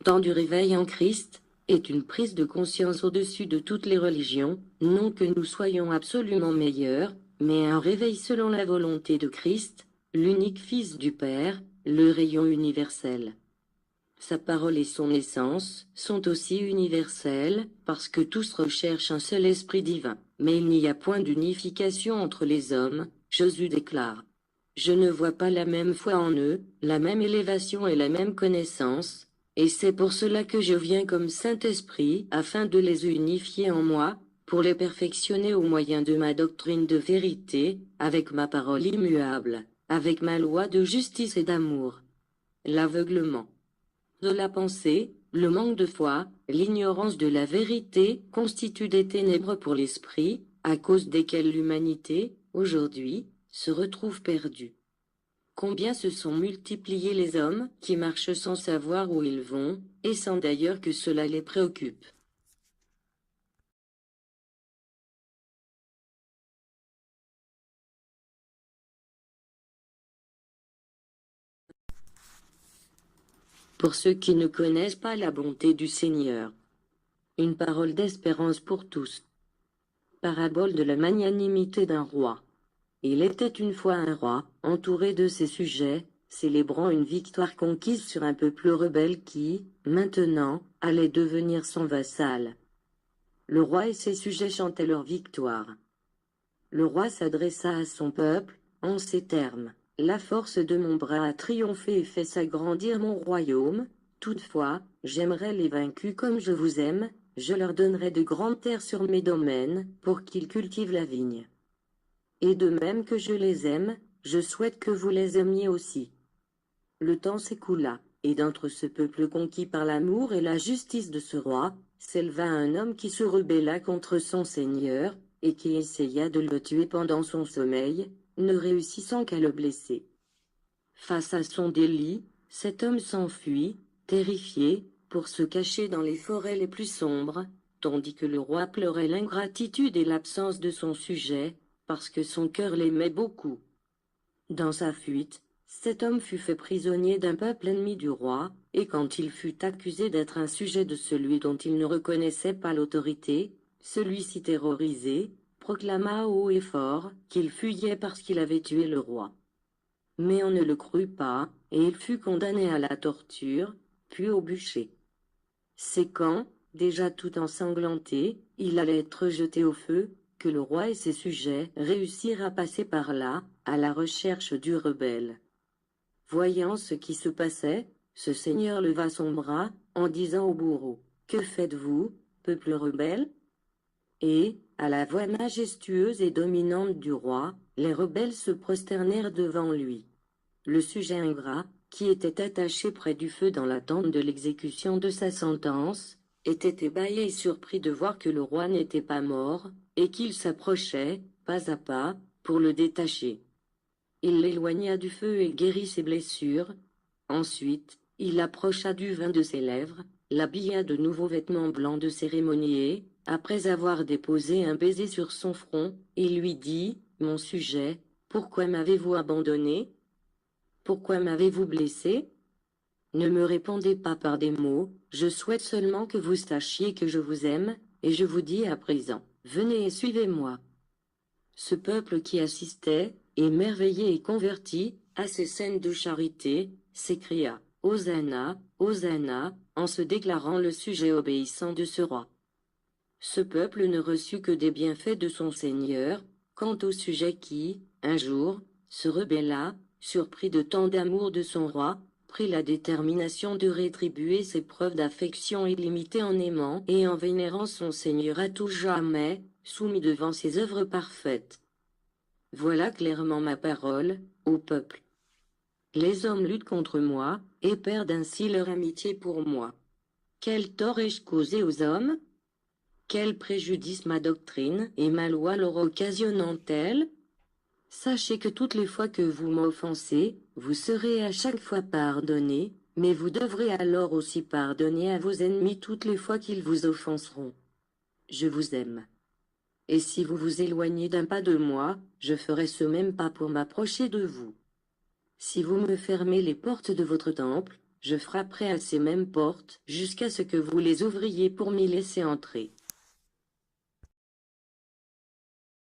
temps du réveil en Christ, est une prise de conscience au-dessus de toutes les religions, non que nous soyons absolument meilleurs, mais un réveil selon la volonté de Christ, l'unique Fils du Père, le rayon universel. Sa parole et son essence sont aussi universelles, parce que tous recherchent un seul esprit divin. Mais il n'y a point d'unification entre les hommes, Josué déclare. Je ne vois pas la même foi en eux, la même élévation et la même connaissance, et c'est pour cela que je viens comme Saint-Esprit afin de les unifier en moi, pour les perfectionner au moyen de ma doctrine de vérité, avec ma parole immuable, avec ma loi de justice et d'amour. L'aveuglement de la pensée, le manque de foi, l'ignorance de la vérité constituent des ténèbres pour l'esprit, à cause desquelles l'humanité, aujourd'hui, se retrouve perdue. Combien se sont multipliés les hommes qui marchent sans savoir où ils vont, et sans d'ailleurs que cela les préoccupe. Pour ceux qui ne connaissent pas la bonté du Seigneur. Une parole d'espérance pour tous. Parabole de la magnanimité d'un roi. Il était une fois un roi, entouré de ses sujets, célébrant une victoire conquise sur un peuple rebelle qui, maintenant, allait devenir son vassal. Le roi et ses sujets chantaient leur victoire. Le roi s'adressa à son peuple, en ces termes. La force de mon bras a triomphé et fait s'agrandir mon royaume. Toutefois, j'aimerais les vaincus comme je vous aime, je leur donnerai de grandes terres sur mes domaines, pour qu'ils cultivent la vigne. Et de même que je les aime, je souhaite que vous les aimiez aussi. Le temps s'écoula, et d'entre ce peuple conquis par l'amour et la justice de ce roi, s'éleva un homme qui se rebella contre son seigneur, et qui essaya de le tuer pendant son sommeil, ne réussissant qu'à le blesser. Face à son délit, cet homme s'enfuit, terrifié, pour se cacher dans les forêts les plus sombres, tandis que le roi pleurait l'ingratitude et l'absence de son sujet, parce que son cœur l'aimait beaucoup. Dans sa fuite, cet homme fut fait prisonnier d'un peuple ennemi du roi, et quand il fut accusé d'être un sujet de celui dont il ne reconnaissait pas l'autorité, celui-ci terrorisé, proclama haut et fort qu'il fuyait parce qu'il avait tué le roi. Mais on ne le crut pas, et il fut condamné à la torture, puis au bûcher. C'est quand, déjà tout ensanglanté, il allait être jeté au feu, que le roi et ses sujets réussirent à passer par là, à la recherche du rebelle. Voyant ce qui se passait, ce seigneur leva son bras, en disant au bourreau, « Que faites-vous, peuple rebelle ?» Et, à la voix majestueuse et dominante du roi, les rebelles se prosternèrent devant lui. Le sujet ingrat, qui était attaché près du feu dans l'attente de l'exécution de sa sentence, était ébahi et surpris de voir que le roi n'était pas mort, et qu'il s'approchait, pas à pas, pour le détacher. Il l'éloigna du feu et guérit ses blessures. Ensuite, il approcha du vin de ses lèvres, l'habilla de nouveaux vêtements blancs de cérémonier, après avoir déposé un baiser sur son front, et lui dit, « Mon sujet, pourquoi m'avez-vous abandonné ? Pourquoi m'avez-vous blessé ? Ne me répondez pas par des mots, je souhaite seulement que vous sachiez que je vous aime, et je vous dis à présent, venez et suivez-moi. » Ce peuple qui assistait, émerveillé et converti, à ces scènes de charité, s'écria, « Hosanna, Hosanna », en se déclarant le sujet obéissant de ce roi. Ce peuple ne reçut que des bienfaits de son Seigneur, quant au sujet qui, un jour, se rebella, surpris de tant d'amour de son roi, prit la détermination de rétribuer ses preuves d'affection illimitée en aimant et en vénérant son Seigneur à tout jamais, soumis devant ses œuvres parfaites. Voilà clairement ma parole, ô peuple. Les hommes luttent contre moi, et perdent ainsi leur amitié pour moi. Quel tort ai-je causé aux hommes ? Quel préjudice ma doctrine et ma loi leur occasionnent-elles ? Sachez que toutes les fois que vous m'offensez, vous serez à chaque fois pardonné, mais vous devrez alors aussi pardonner à vos ennemis toutes les fois qu'ils vous offenseront. Je vous aime. Et si vous vous éloignez d'un pas de moi, je ferai ce même pas pour m'approcher de vous. Si vous me fermez les portes de votre temple, Je frapperai à ces mêmes portes, jusqu'à ce que vous les ouvriez pour m'y laisser entrer.